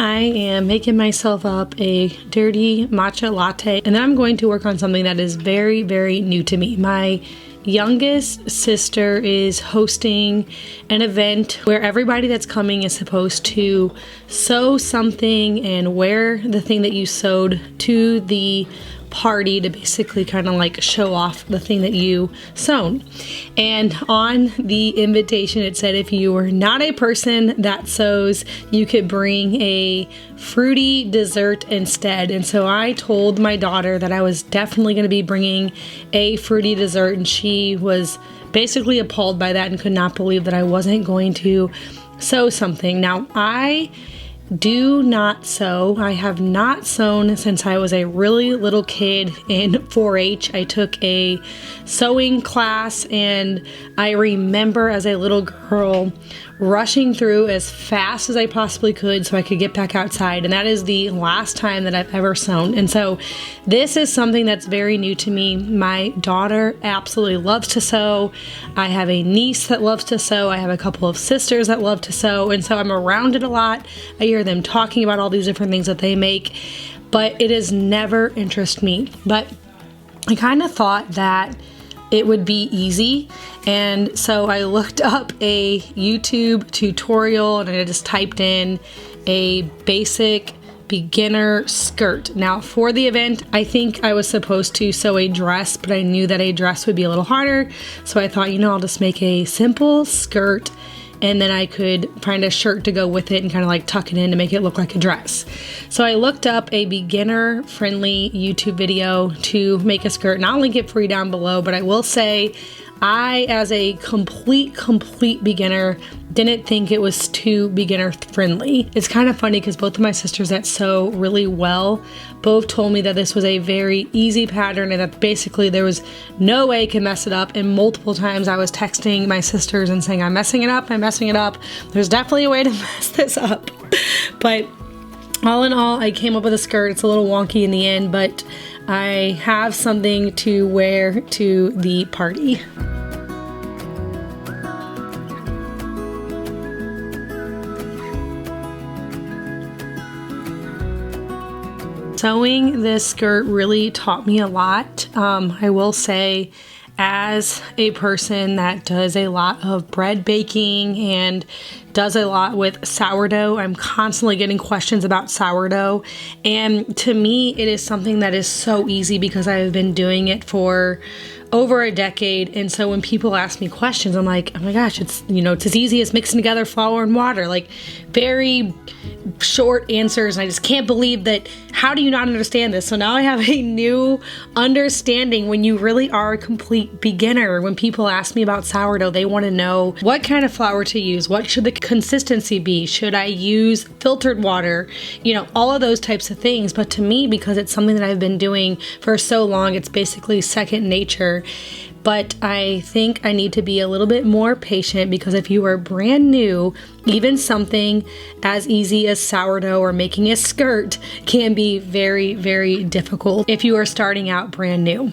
I am making myself up a dirty matcha latte, and then I'm going to work on something that is very, very new to me. My youngest sister is hosting an event where everybody that's coming is supposed to sew something and wear the thing that you sewed to the party to basically kind of like show off the thing that you sewn. And on the invitation it said if you were not a person that sews, you could bring a fruity dessert instead. And so I told my daughter that I was definitely going to be bringing a fruity dessert, and she was basically appalled by that and could not believe that I wasn't going to sew something. Now, I do not sew. I have not sewn since I was a really little kid in 4-H. I took a sewing class, and I remember as a little girl rushing through as fast as I possibly could so I could get back outside, and that is the last time that I've ever sewn. And so this is something that's very new to me. My daughter absolutely loves to sew. I have a niece that loves to sew. I have a couple of sisters that love to sew, and so I'm around it a lot. I hear them talking about all these different things that they make, but it has never interested me. But I kind of thought that it would be easy, and so I looked up a YouTube tutorial and I just typed in a basic beginner skirt. Now for the event, I think I was supposed to sew a dress, but I knew that a dress would be a little harder, so I thought, I'll just make a simple skirt, and then I could find a shirt to go with it and kind of like tuck it in to make it look like a dress. So I looked up a beginner friendly YouTube video to make a skirt, and I'll link it for you down below, but I will say I, as a complete beginner, didn't think it was too beginner friendly. It's kind of funny because both of my sisters that sew really well both told me that this was a very easy pattern and that basically there was no way I could mess it up. And multiple times I was texting my sisters and saying, I'm messing it up. There's definitely a way to mess this up. But all in all, I came up with a skirt. It's a little wonky in the end, but I have something to wear to the party. Sewing this skirt really taught me a lot. I will say, as a person that does a lot of bread baking and does a lot with sourdough, I'm constantly getting questions about sourdough. And to me, it is something that is so easy because I've been doing it for over a decade. And so when people ask me questions, I'm like, oh my gosh, it's as easy as mixing together flour and water. Like, very short answers, and I just can't believe that. How do you not understand this? So now I have a new understanding when you really are a complete beginner. When people ask me about sourdough, they want to know what kind of flour to use, what should the consistency be, should I use filtered water, all of those types of things. But to me, because it's something that I've been doing for so long, it's basically second nature. But I think I need to be a little bit more patient, because if you are brand new, even something as easy as sourdough or making a skirt can be very, very difficult if you are starting out brand new.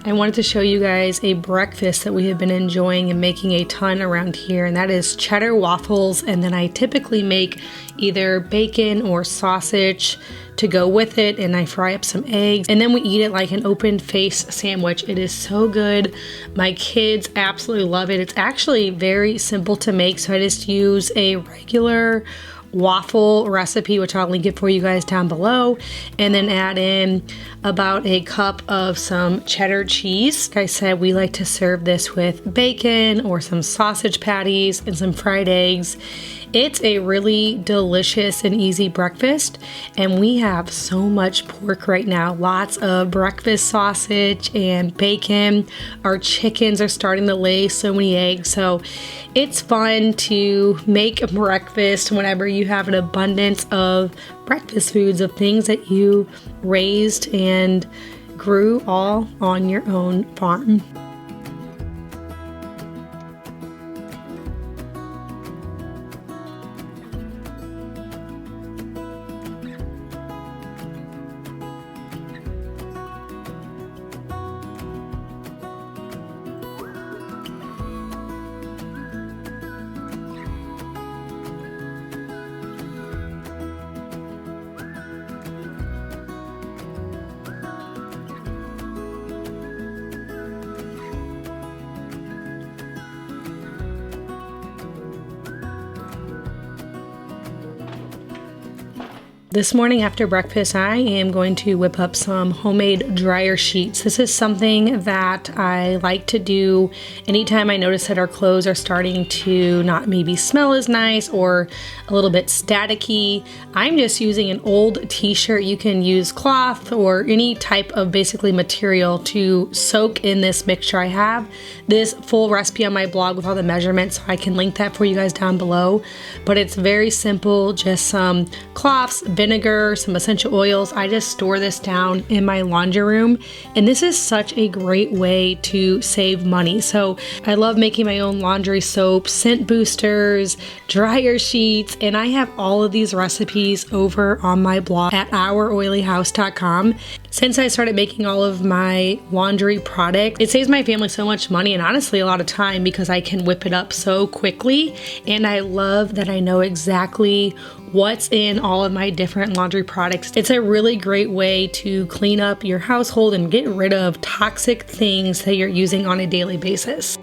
I wanted to show you guys a breakfast that we have been enjoying and making a ton around here, and that is cheddar waffles. And then I typically make either bacon or sausage to go with it, and I fry up some eggs, and then we eat it like an open face sandwich. It is so good. My kids absolutely love it. It's actually very simple to make, so I just use a regular waffle recipe, which I'll link it for you guys down below, and then add in about a cup of some cheddar cheese. Like I said, we like to serve this with bacon or some sausage patties and some fried eggs. It's a really delicious and easy breakfast, and we have so much pork right now. Lots of breakfast sausage and bacon. Our chickens are starting to lay so many eggs, so it's fun to make breakfast whenever you have an abundance of breakfast foods, of things that you raised and grew all on your own farm. This morning after breakfast, I am going to whip up some homemade dryer sheets. This is something that I like to do anytime I notice that our clothes are starting to not maybe smell as nice or a little bit staticky. I'm just using an old t-shirt. You can use cloth or any type of basically material to soak in this mixture. I have this full recipe on my blog with all the measurements, so I can link that for you guys down below. But it's very simple, just some cloths, vinegar, some essential oils. I just store this down in my laundry room, and this is such a great way to save money. So I love making my own laundry soap, scent boosters, dryer sheets, and I have all of these recipes over on my blog at ouroilyhouse.com. Since I started making all of my laundry product, it saves my family so much money and honestly a lot of time because I can whip it up so quickly. And I love that I know exactly what's in all of my different laundry products. It's a really great way to clean up your household and get rid of toxic things that you're using on a daily basis.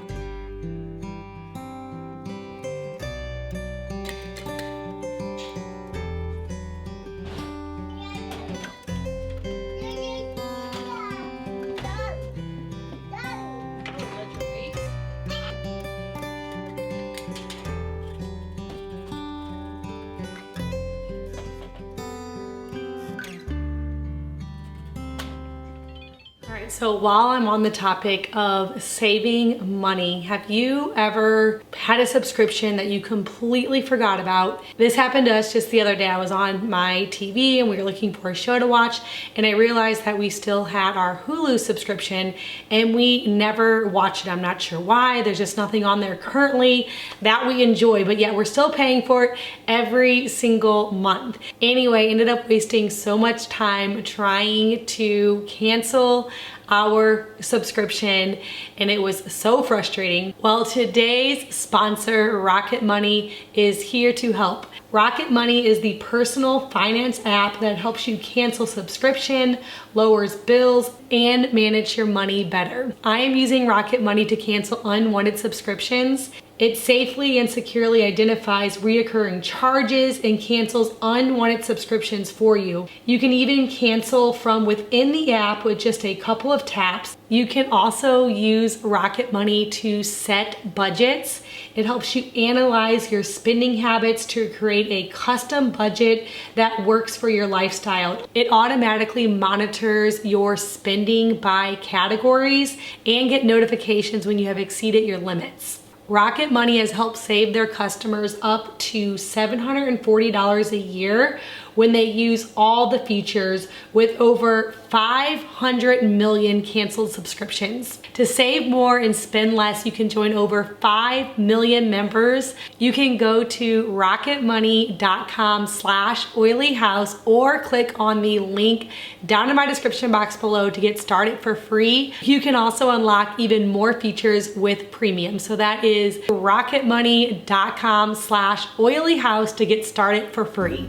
So while I'm on the topic of saving money, have you ever had a subscription that you completely forgot about? This happened to us just the other day. I was on my TV and we were looking for a show to watch, and I realized that we still had our Hulu subscription and we never watched it. I'm not sure why. There's just nothing on there currently that we enjoy, but yet we're still paying for it every single month. Anyway, ended up wasting so much time trying to cancel our subscription, and it was so frustrating. Well, today's sponsor, Rocket Money, is here to help. Rocket Money is the personal finance app that helps you cancel subscription, lowers bills, and manage your money better. I am using Rocket Money to cancel unwanted subscriptions. It safely and securely identifies reoccurring charges and cancels unwanted subscriptions for you. You can even cancel from within the app with just a couple of taps. You can also use Rocket Money to set budgets. It helps you analyze your spending habits to create a custom budget that works for your lifestyle. It automatically monitors your spending by categories and get notifications when you have exceeded your limits. Rocket Money has helped save their customers up to $740 a year when they use all the features with over 500 million canceled subscriptions. To save more and spend less, you can join over 5 million members. You can go to rocketmoney.com/oilyhouse or click on the link down in my description box below to get started for free. You can also unlock even more features with premium. So that is rocketmoney.com/oilyhouse to get started for free.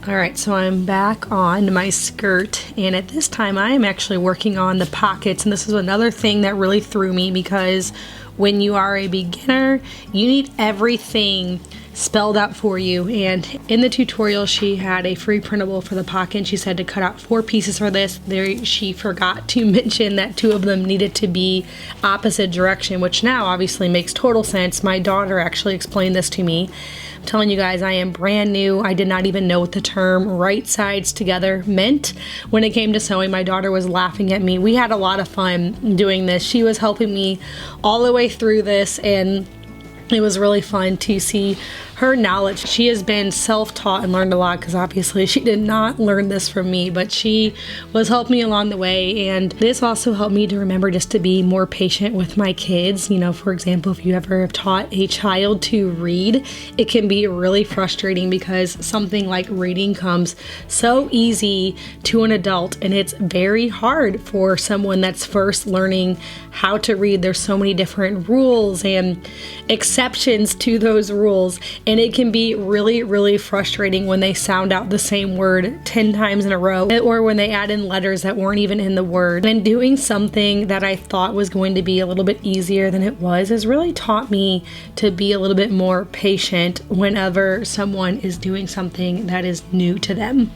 All right, so I'm back on my skirt, and at this time I am actually working on the pockets, and this is another thing that really threw me because when you are a beginner, you need everything spelled out for you. And in the tutorial, she had a free printable for the pocket, and she said to cut out 4 pieces for this. There, she forgot to mention that 2 of them needed to be opposite direction, which now obviously makes total sense. My daughter actually explained this to me. I'm telling you guys, I am brand new. I did not even know what the term right sides together meant when it came to sewing. My daughter was laughing at me. We had a lot of fun doing this. She was helping me all the way through this, and it was really fun to see her knowledge. She has been self-taught and learned a lot because obviously she did not learn this from me, but she was helping me along the way. And this also helped me to remember just to be more patient with my kids. You know, for example, if you ever have taught a child to read, it can be really frustrating because something like reading comes so easy to an adult, and it's very hard for someone that's first learning how to read. There's so many different rules and exceptions to those rules, and it can be really, really frustrating when they sound out the same word 10 times in a row, or when they add in letters that weren't even in the word. And doing something that I thought was going to be a little bit easier than it was has really taught me to be a little bit more patient whenever someone is doing something that is new to them.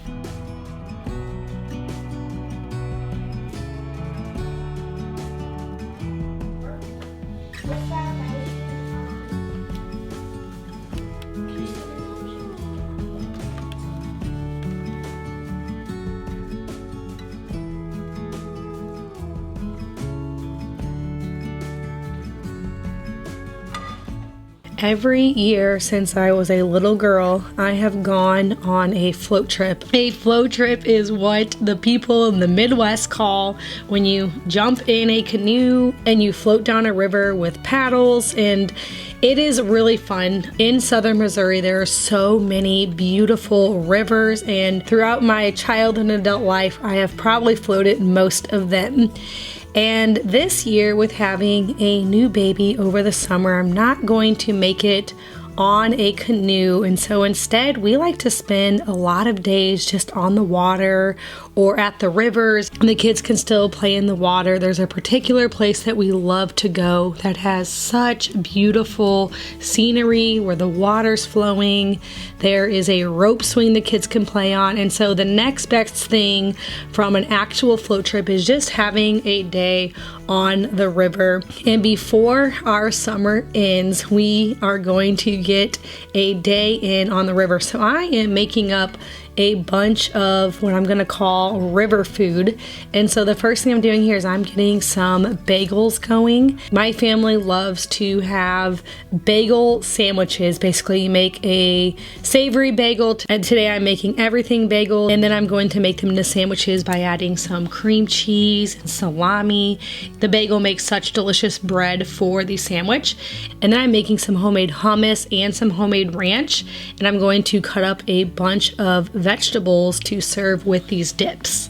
Every year since I was a little girl, I have gone on a float trip. A float trip is what the people in the Midwest call when you jump in a canoe and you float down a river with paddles, and it is really fun. In southern Missouri, there are so many beautiful rivers, and throughout my child and adult life, I have probably floated most of them. And this year, with having a new baby over the summer, I'm not going to make it on a canoe, and so instead we like to spend a lot of days just on the water or at the rivers. And the kids can still play in the water. There's a particular place that we love to go that has such beautiful scenery where the water's flowing. There is a rope swing the kids can play on, and so the next best thing from an actual float trip is just having a day on the river. And before our summer ends, we are going to get a day in on the river. So I am making up a bunch of what I'm gonna call river food. And so the first thing I'm doing here is I'm getting some bagels going. My family loves to have bagel sandwiches. Basically, you make a savory bagel, and today I'm making everything bagel, and then I'm going to make them into sandwiches by adding some cream cheese and salami. The bagel makes such delicious bread for the sandwich. And then I'm making some homemade hummus and some homemade ranch, and I'm going to cut up a bunch of vegetables to serve with these dips.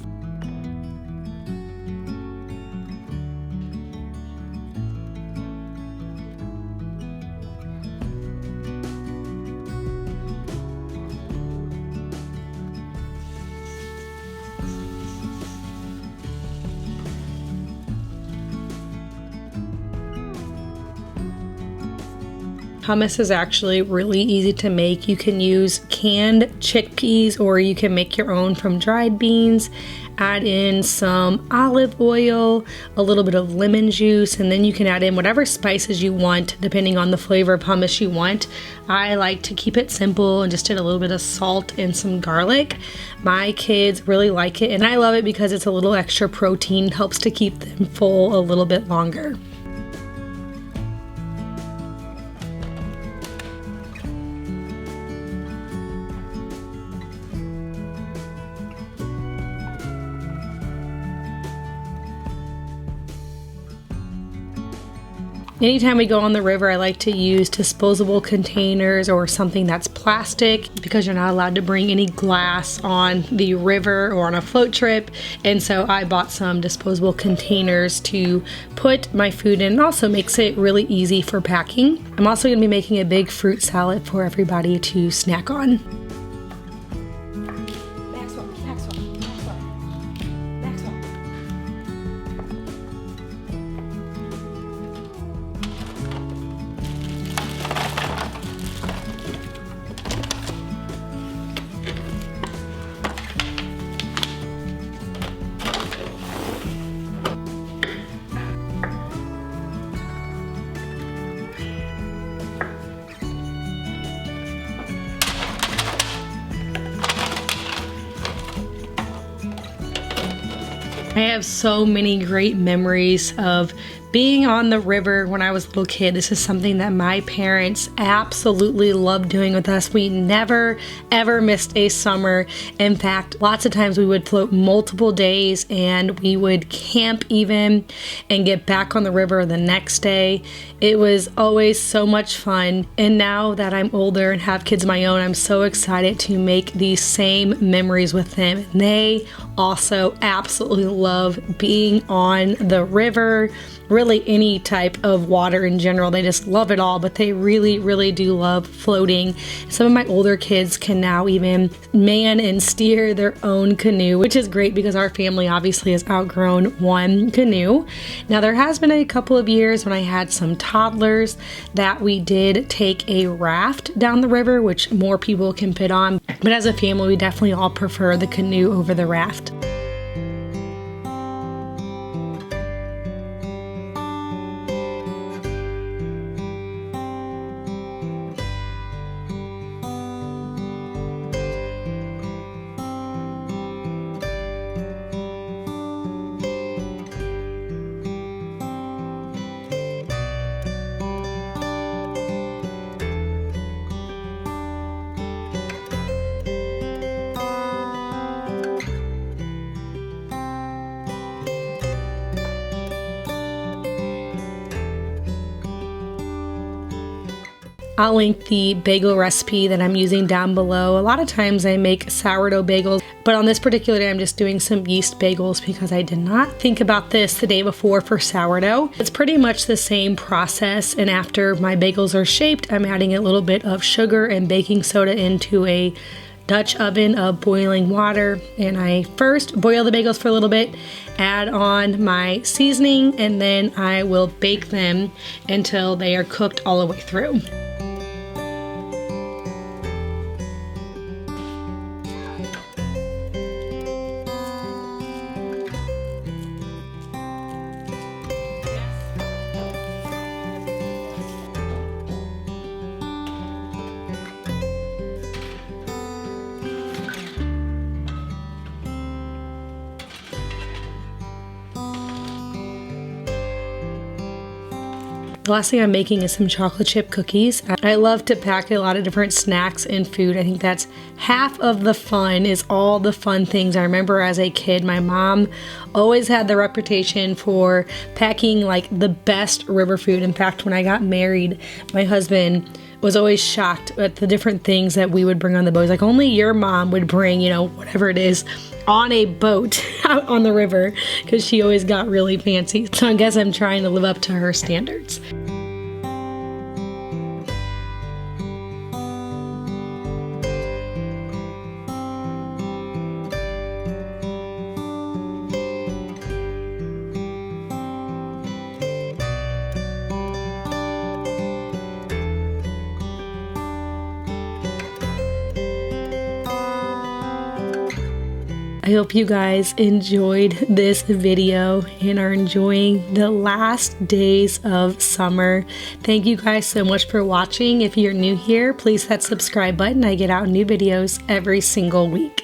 Hummus is actually really easy to make. You can use canned chickpeas, or you can make your own from dried beans. Add in some olive oil, a little bit of lemon juice, and then you can add in whatever spices you want depending on the flavor of hummus you want. I like to keep it simple and just did a little bit of salt and some garlic. My kids really like it, and I love it because it's a little extra protein, helps to keep them full a little bit longer. Anytime we go on the river, I like to use disposable containers or something that's plastic, because you're not allowed to bring any glass on the river or on a float trip. And so I bought some disposable containers to put my food in. It also makes it really easy for packing. I'm also going to be making a big fruit salad for everybody to snack on. I have so many great memories of Being on the river when I was a little kid, this is something that my parents absolutely loved doing with us. We never, ever missed a summer. In fact, lots of times we would float multiple days and we would camp even and get back on the river the next day. It was always so much fun. And now that I'm older and have kids of my own, I'm so excited to make these same memories with them. And they also absolutely love being on the river, really any type of water in general. They just love it all, but they really, really do love floating. Some of my older kids can now even man and steer their own canoe, which is great because our family obviously has outgrown one canoe. Now, there has been a couple of years when I had some toddlers that we did take a raft down the river, which more people can fit on. But as a family, we definitely all prefer the canoe over the raft. I'll link the bagel recipe that I'm using down below. A lot of times I make sourdough bagels, but on this particular day I'm just doing some yeast bagels because I did not think about this the day before for sourdough. It's pretty much the same process, and after my bagels are shaped, I'm adding a little bit of sugar and baking soda into a Dutch oven of boiling water, and I first boil the bagels for a little bit, add on my seasoning, and then I will bake them until they are cooked all the way through. The last thing I'm making is some chocolate chip cookies. I love to pack a lot of different snacks and food. I think that's half of the fun, is all the fun things. I remember as a kid, my mom always had the reputation for packing like the best river food. In fact, when I got married, my husband was always shocked at the different things that we would bring on the boat. He's like, only your mom would bring, whatever it is, on a boat out on the river, because she always got really fancy. So I guess I'm trying to live up to her standards. I hope you guys enjoyed this video and are enjoying the last days of summer. Thank you guys so much for watching. If you're new here, please hit that subscribe button. I get out new videos every single week.